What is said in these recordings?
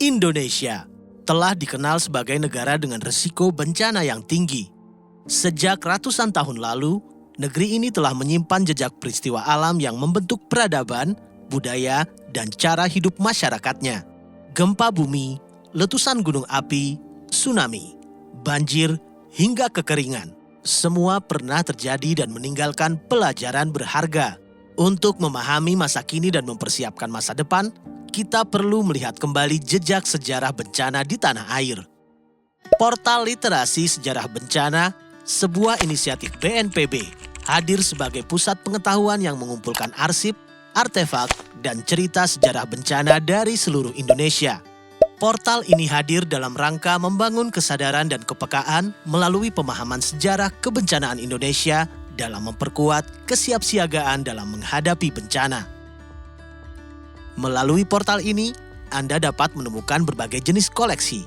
Indonesia telah dikenal sebagai negara dengan risiko bencana yang tinggi. Sejak ratusan tahun lalu, negeri ini telah menyimpan jejak peristiwa alam yang membentuk peradaban, budaya, dan cara hidup masyarakatnya. Gempa bumi, letusan gunung api, tsunami, banjir, hingga kekeringan. Semua pernah terjadi dan meninggalkan pelajaran berharga. Untuk memahami masa kini dan mempersiapkan masa depan, kita perlu melihat kembali jejak sejarah bencana di tanah air. Portal Literasi Sejarah Bencana, sebuah inisiatif BNPB, hadir sebagai pusat pengetahuan yang mengumpulkan arsip, artefak, dan cerita sejarah bencana dari seluruh Indonesia. Portal ini hadir dalam rangka membangun kesadaran dan kepekaan melalui pemahaman sejarah kebencanaan Indonesia dalam memperkuat kesiapsiagaan dalam menghadapi bencana. Melalui portal ini, Anda dapat menemukan berbagai jenis koleksi,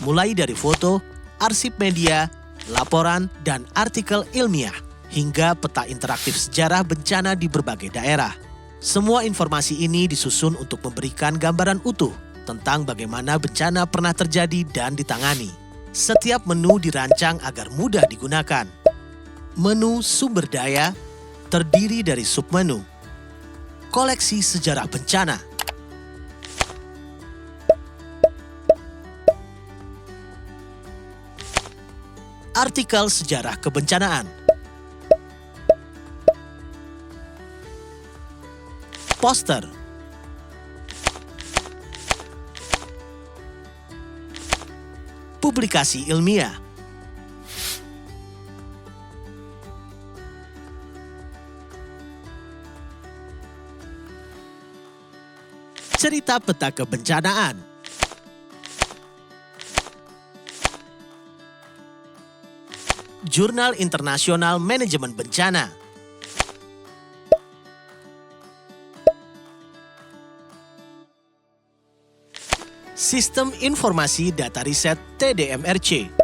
mulai dari foto, arsip media, laporan, dan artikel ilmiah, hingga peta interaktif sejarah bencana di berbagai daerah. Semua informasi ini disusun untuk memberikan gambaran utuh tentang bagaimana bencana pernah terjadi dan ditangani. Setiap menu dirancang agar mudah digunakan. Menu sumber daya terdiri dari submenu. Koleksi sejarah bencana. Artikel sejarah kebencanaan. Poster. Publikasi ilmiah. Cerita peta kebencanaan. Jurnal Internasional Manajemen Bencana. Sistem Informasi Data Riset TDMRC.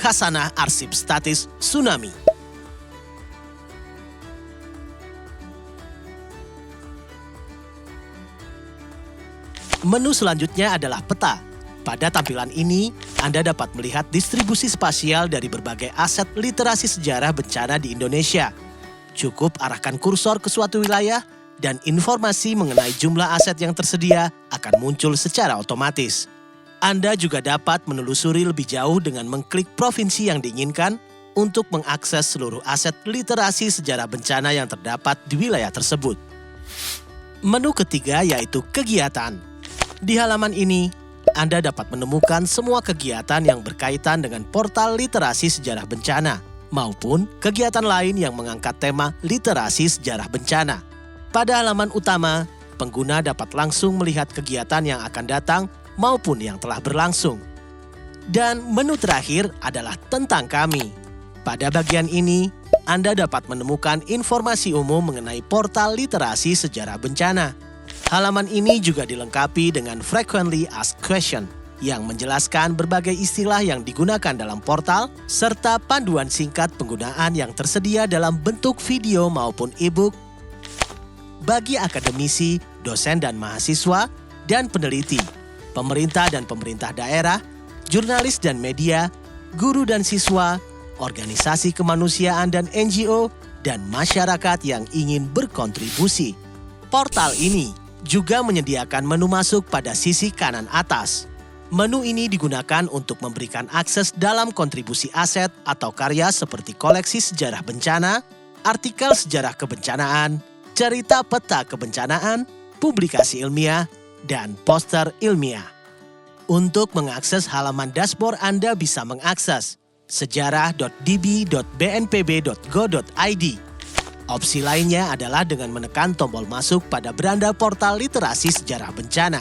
Khasanah Arsip Statis Tsunami. Menu selanjutnya adalah peta. Pada tampilan ini, Anda dapat melihat distribusi spasial dari berbagai aset literasi sejarah bencana di Indonesia. Cukup arahkan kursor ke suatu wilayah dan informasi mengenai jumlah aset yang tersedia akan muncul secara otomatis. Anda juga dapat menelusuri lebih jauh dengan mengklik provinsi yang diinginkan untuk mengakses seluruh aset literasi sejarah bencana yang terdapat di wilayah tersebut. Menu ketiga yaitu kegiatan. Di halaman ini, Anda dapat menemukan semua kegiatan yang berkaitan dengan portal literasi sejarah bencana maupun kegiatan lain yang mengangkat tema literasi sejarah bencana. Pada halaman utama, pengguna dapat langsung melihat kegiatan yang akan datang maupun yang telah berlangsung. Dan menu terakhir adalah tentang kami. Pada bagian ini, Anda dapat menemukan informasi umum mengenai portal literasi sejarah bencana. Halaman ini juga dilengkapi dengan Frequently Asked Question yang menjelaskan berbagai istilah yang digunakan dalam portal serta panduan singkat penggunaan yang tersedia dalam bentuk video maupun e-book bagi akademisi, dosen dan mahasiswa, dan peneliti, pemerintah dan pemerintah daerah, jurnalis dan media, guru dan siswa, organisasi kemanusiaan dan NGO, dan masyarakat yang ingin berkontribusi. Portal ini juga menyediakan menu masuk pada sisi kanan atas. Menu ini digunakan untuk memberikan akses dalam kontribusi aset atau karya seperti koleksi sejarah bencana, artikel sejarah kebencanaan, cerita peta kebencanaan, publikasi ilmiah, dan poster ilmiah. Untuk mengakses halaman dashboard, Anda bisa mengakses sejarah.db.bnpb.go.id. Opsi lainnya adalah dengan menekan tombol masuk pada beranda portal literasi sejarah bencana.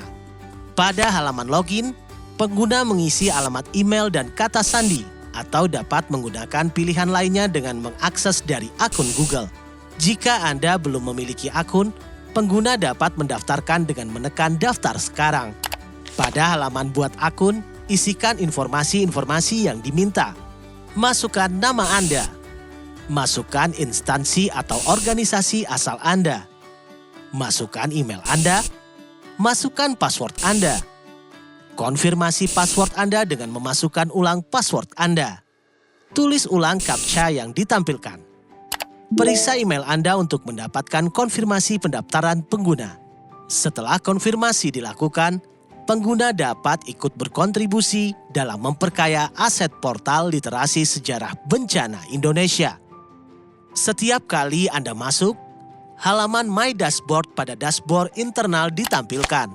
Pada halaman login, pengguna mengisi alamat email dan kata sandi, atau dapat menggunakan pilihan lainnya dengan mengakses dari akun Google. Jika Anda belum memiliki akun, pengguna dapat mendaftarkan dengan menekan daftar sekarang. Pada halaman buat akun, isikan informasi-informasi yang diminta. Masukkan nama Anda. Masukkan instansi atau organisasi asal Anda. Masukkan email Anda. Masukkan password Anda. Konfirmasi password Anda dengan memasukkan ulang password Anda. Tulis ulang captcha yang ditampilkan. Periksa email Anda untuk mendapatkan konfirmasi pendaftaran pengguna. Setelah konfirmasi dilakukan, pengguna dapat ikut berkontribusi dalam memperkaya aset portal literasi sejarah bencana Indonesia. Setiap kali Anda masuk, halaman My Dashboard pada dashboard internal ditampilkan.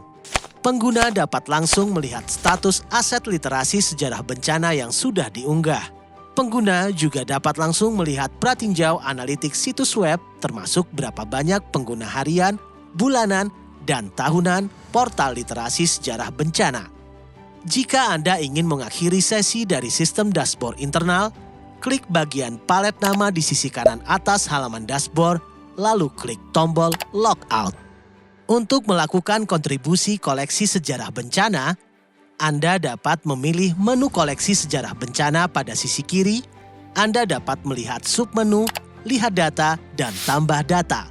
Pengguna dapat langsung melihat status aset literasi sejarah bencana yang sudah diunggah. Pengguna juga dapat langsung melihat pratinjau analitik situs web termasuk berapa banyak pengguna harian, bulanan, dan tahunan portal literasi sejarah bencana. Jika Anda ingin mengakhiri sesi dari sistem dashboard internal, klik bagian palet nama di sisi kanan atas halaman dashboard, lalu klik tombol Logout. Untuk melakukan kontribusi koleksi sejarah bencana, Anda dapat memilih menu koleksi sejarah bencana pada sisi kiri. Anda dapat melihat submenu, lihat data, dan tambah data.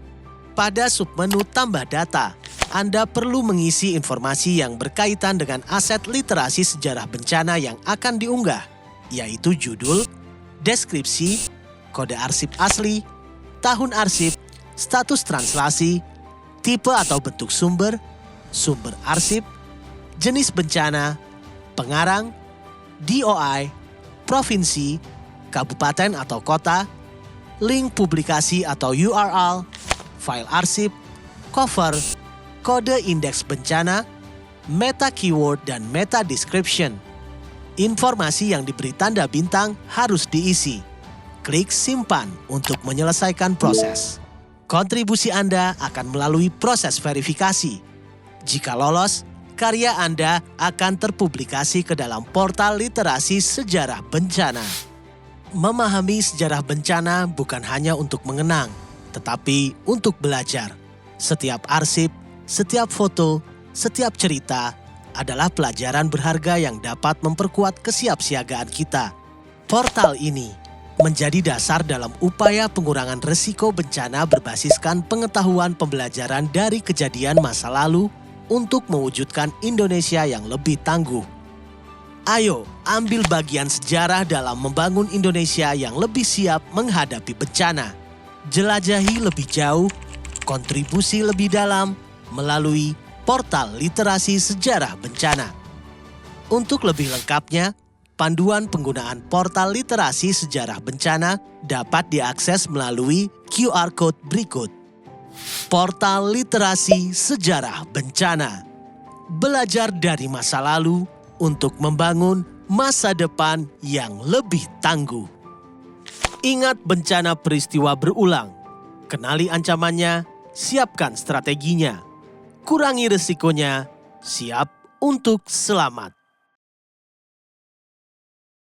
Pada submenu tambah data, Anda perlu mengisi informasi yang berkaitan dengan aset literasi sejarah bencana yang akan diunggah, yaitu judul, deskripsi, kode arsip asli, tahun arsip, status translasi, tipe atau bentuk sumber, sumber arsip, jenis bencana, pengarang, DOI, provinsi, kabupaten atau kota, link publikasi atau URL, file arsip, cover, kode indeks bencana, meta keyword, dan meta description. Informasi yang diberi tanda bintang harus diisi. Klik simpan untuk menyelesaikan proses. Kontribusi Anda akan melalui proses verifikasi. Jika lolos, karya Anda akan terpublikasi ke dalam portal literasi sejarah bencana. Memahami sejarah bencana bukan hanya untuk mengenang, tetapi untuk belajar. Setiap arsip, setiap foto, setiap cerita adalah pelajaran berharga yang dapat memperkuat kesiapsiagaan kita. Portal ini menjadi dasar dalam upaya pengurangan risiko bencana berbasiskan pengetahuan pembelajaran dari kejadian masa lalu untuk mewujudkan Indonesia yang lebih tangguh. Ayo, ambil bagian sejarah dalam membangun Indonesia yang lebih siap menghadapi bencana. Jelajahi lebih jauh, kontribusi lebih dalam, melalui portal literasi sejarah bencana. Untuk lebih lengkapnya, panduan penggunaan portal literasi sejarah bencana dapat diakses melalui QR Code berikut. Portal literasi sejarah bencana. Belajar dari masa lalu untuk membangun masa depan yang lebih tangguh. Ingat bencana peristiwa berulang. Kenali ancamannya, siapkan strateginya. Kurangi risikonya, siap untuk selamat.